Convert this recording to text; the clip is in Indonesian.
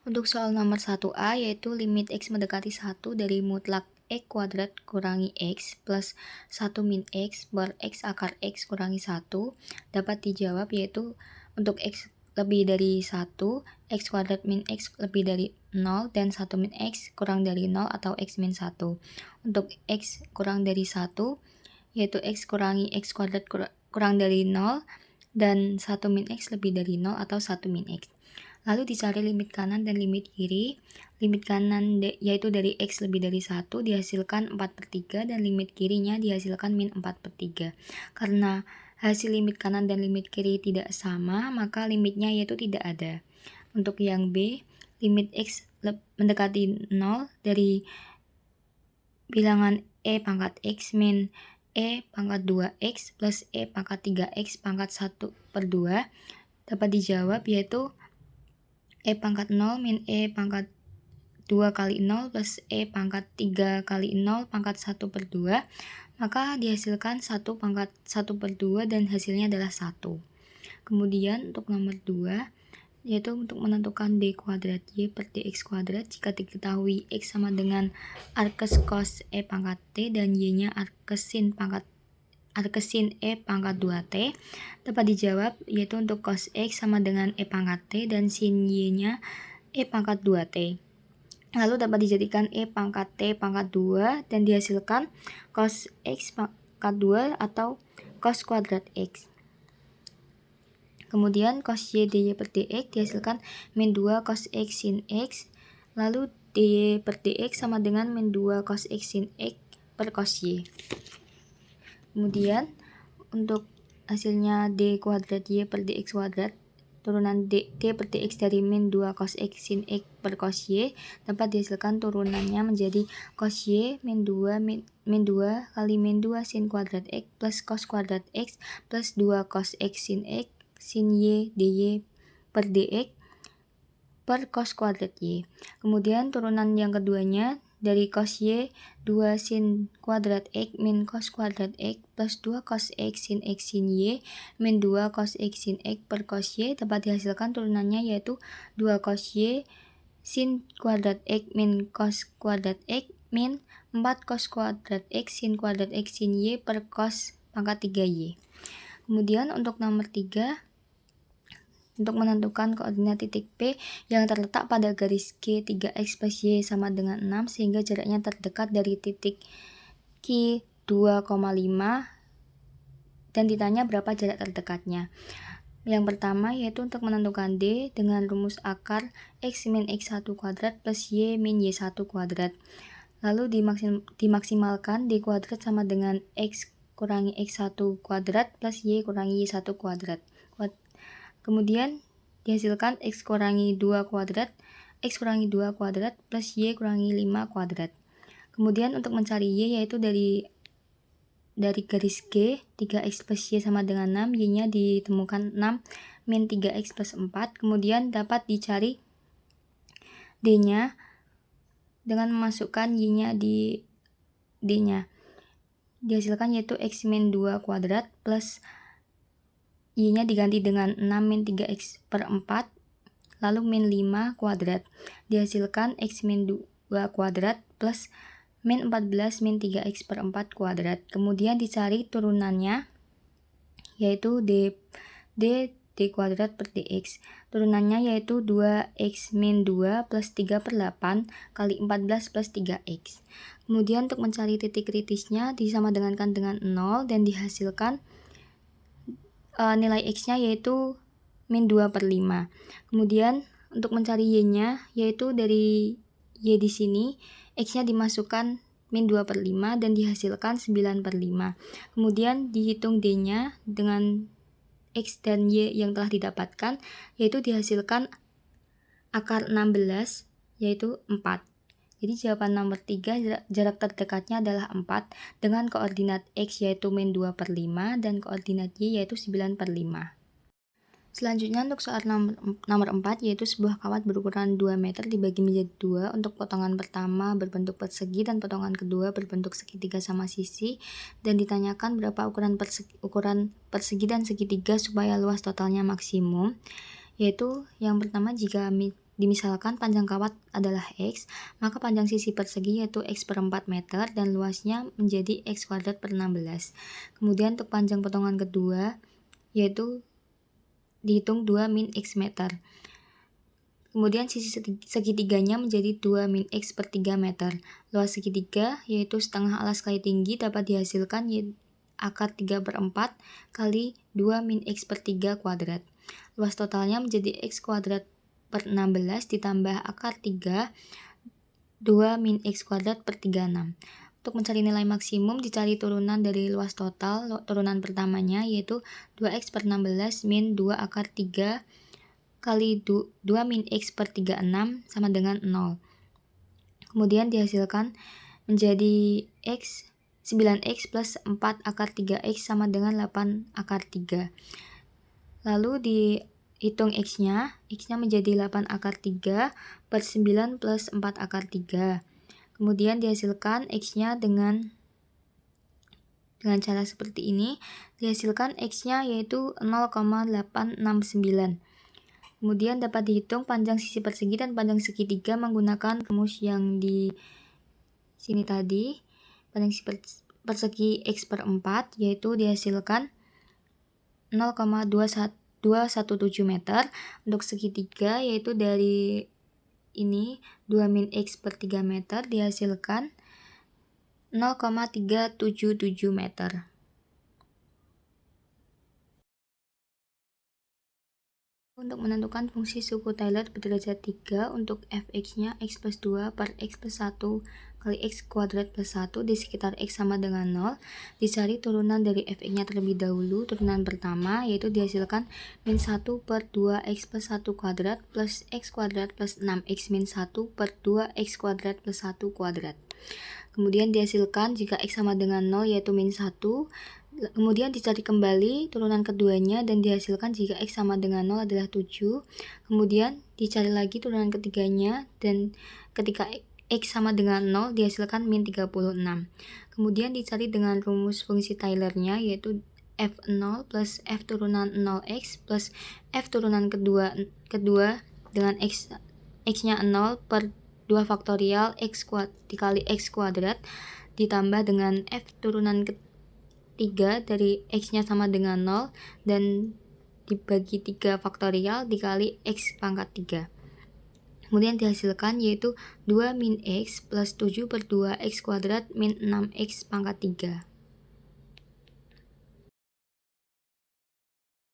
Untuk soal nomor 1A yaitu limit X mendekati 1 dari mutlak X kuadrat kurangi X plus 1 min X per X akar X kurangi 1 dapat dijawab yaitu untuk X lebih dari 1, X kuadrat min X lebih dari 0, dan 1 min X kurang dari 0 atau X min 1. Untuk X kurang dari 1 yaitu X kurangi X kuadrat kurang dari 0 dan 1 min X lebih dari 0 atau 1 min X. Lalu dicari limit kanan dan limit kiri. Limit kanan yaitu dari X lebih dari 1 dihasilkan 4/3 dan limit kirinya dihasilkan min 4/3. Karena hasil limit kanan dan limit kiri tidak sama, maka limitnya yaitu tidak ada. Untuk yang B, limit X mendekati 0 dari bilangan E pangkat X min E pangkat 2X plus E pangkat 3X pangkat 1/2 dapat dijawab yaitu E pangkat 0 min E pangkat 2 kali 0 plus E pangkat 3 kali 0 pangkat 1/2, maka dihasilkan 1 pangkat 1/2 dan hasilnya adalah 1. Kemudian untuk nomor 2, yaitu untuk menentukan D kuadrat Y per DX kuadrat jika diketahui X sama dengan arkes cos E pangkat T dan Y-nya arkes sin E pangkat 2T, dapat dijawab yaitu untuk cos X sama dengan E pangkat T dan sin Y-nya E pangkat 2T. Lalu dapat dijadikan E pangkat T pangkat 2 dan dihasilkan cos X pangkat 2 atau cos kuadrat X. Kemudian cos Y dy per dx dihasilkan min 2 cos X sin X. Lalu dy per dx sama dengan min 2 cos X sin X per cos Y. Kemudian untuk hasilnya D kuadrat Y per DX kuadrat, turunan D per DX dari min 2 cos X sin X per cos Y dapat dihasilkan turunannya menjadi cos Y min 2 kali min 2 sin kuadrat X plus cos kuadrat X plus 2 cos X sin X sin Y dy per DX per cos kuadrat Y. Kemudian turunan yang keduanya dari cos Y 2 sin kuadrat X min cos kuadrat X plus 2 cos X sin Y min 2 cos X sin X per cos Y dapat dihasilkan turunannya yaitu 2 cos Y sin kuadrat X min cos kuadrat X min 4 cos kuadrat X sin kuadrat X sin Y per cos pangkat 3Y. Kemudian untuk nomor 3, untuk menentukan koordinat titik P yang terletak pada garis G 3x plus Y sama dengan 6 sehingga jaraknya terdekat dari titik Q 2,5 dan ditanya berapa jarak terdekatnya. Yang pertama yaitu untuk menentukan D dengan rumus akar X min X1 kuadrat plus Y min Y1 kuadrat. Lalu dimaksimalkan D kuadrat sama dengan X kurangi X1 kuadrat plus Y kurangi Y1 kuadrat. Kemudian dihasilkan X kurangi 2 kuadrat plus Y kurangi 5 kuadrat. Kemudian untuk mencari Y yaitu dari garis G 3x plus Y sama dengan 6, Y-nya ditemukan 6 min 3x plus 4. Kemudian dapat dicari D-nya dengan memasukkan Y-nya di D-nya. Dihasilkan yaitu X min 2 kuadrat plus Y-nya diganti dengan 6 min 3x per 4, lalu min 5 kuadrat. Dihasilkan X min 2 kuadrat plus min 14 min 3x per 4 kuadrat. Kemudian dicari turunannya, yaitu D kuadrat per dx. Turunannya yaitu 2x min 2 plus 3 per 8 kali 14 plus 3x. Kemudian untuk mencari titik kritisnya disama dengan 0 dan dihasilkan nilai X-nya yaitu min 2 per 5. Kemudian untuk mencari Y-nya yaitu dari Y di sini X-nya dimasukkan min 2 per 5 dan dihasilkan 9 per 5. Kemudian dihitung D-nya dengan X dan Y yang telah didapatkan yaitu dihasilkan akar 16 yaitu 4. Jadi jawaban nomor 3 jarak terdekatnya adalah 4 dengan koordinat X yaitu min 2 per 5 dan koordinat Y yaitu 9 per 5. Selanjutnya untuk soal nomor 4 yaitu sebuah kawat berukuran 2 meter dibagi menjadi 2 untuk potongan pertama berbentuk persegi dan potongan kedua berbentuk segitiga sama sisi, dan ditanyakan berapa ukuran persegi dan segitiga supaya luas totalnya maksimum. Yaitu yang pertama jika Dimisalkan panjang kawat adalah X, maka panjang sisi persegi yaitu X per 4 meter dan luasnya menjadi X kuadrat per 16. Kemudian untuk panjang potongan kedua yaitu dihitung 2 min X meter. Kemudian sisi segitiganya menjadi 2 min X per 3 meter. Luas segitiga yaitu setengah alas kali tinggi dapat dihasilkan akar 3 per 4 kali 2 min X per 3 kuadrat. Luas totalnya menjadi X kuadrat per 16 ditambah akar 3 2 min X kuadrat per 36. Untuk mencari nilai maksimum dicari turunan dari luas total. Turunan pertamanya yaitu 2X per 16 min 2 akar 3 kali 2 min X per 36 sama dengan 0. Kemudian dihasilkan menjadi 9X plus 4 akar 3X sama dengan 8 akar 3. Lalu dihitung X-nya menjadi 8 akar 3 per 9 plus 4 akar 3. Kemudian dihasilkan X-nya dengan cara seperti ini. Dihasilkan X-nya yaitu 0,869. Kemudian dapat dihitung panjang sisi persegi dan panjang segitiga menggunakan rumus yang di sini tadi. Panjang sisi persegi X per 4 yaitu dihasilkan 0,217 meter. Untuk segitiga yaitu dari ini 2 min X per 3 meter dihasilkan 0,377 meter. Untuk menentukan fungsi suku Taylor berderajat 3 untuk fx-nya x plus 2 per x plus 1 kali x kuadrat plus 1 di sekitar x sama dengan 0, dicari turunan dari fx-nya terlebih dahulu. Turunan pertama yaitu dihasilkan min 1 per 2x plus 1 kuadrat plus x kuadrat plus 6x min 1 per 2x kuadrat plus 1 kuadrat. Kemudian dihasilkan jika x sama dengan 0 yaitu min 1. Kemudian dicari kembali turunan keduanya dan dihasilkan jika X sama dengan 0 adalah 7. Kemudian dicari lagi turunan ketiganya dan ketika X sama dengan 0 dihasilkan min 36. Kemudian dicari dengan rumus fungsi Taylor-nya yaitu F0 plus F turunan 0X plus F turunan kedua dengan X-nya 0 per 2 faktorial X dikali X kuadrat ditambah dengan F turunan 3 dari X-nya sama dengan 0 dan dibagi 3 faktorial dikali X pangkat 3. Kemudian dihasilkan yaitu 2 min X plus 7 per 2 X kuadrat min 6X pangkat 3.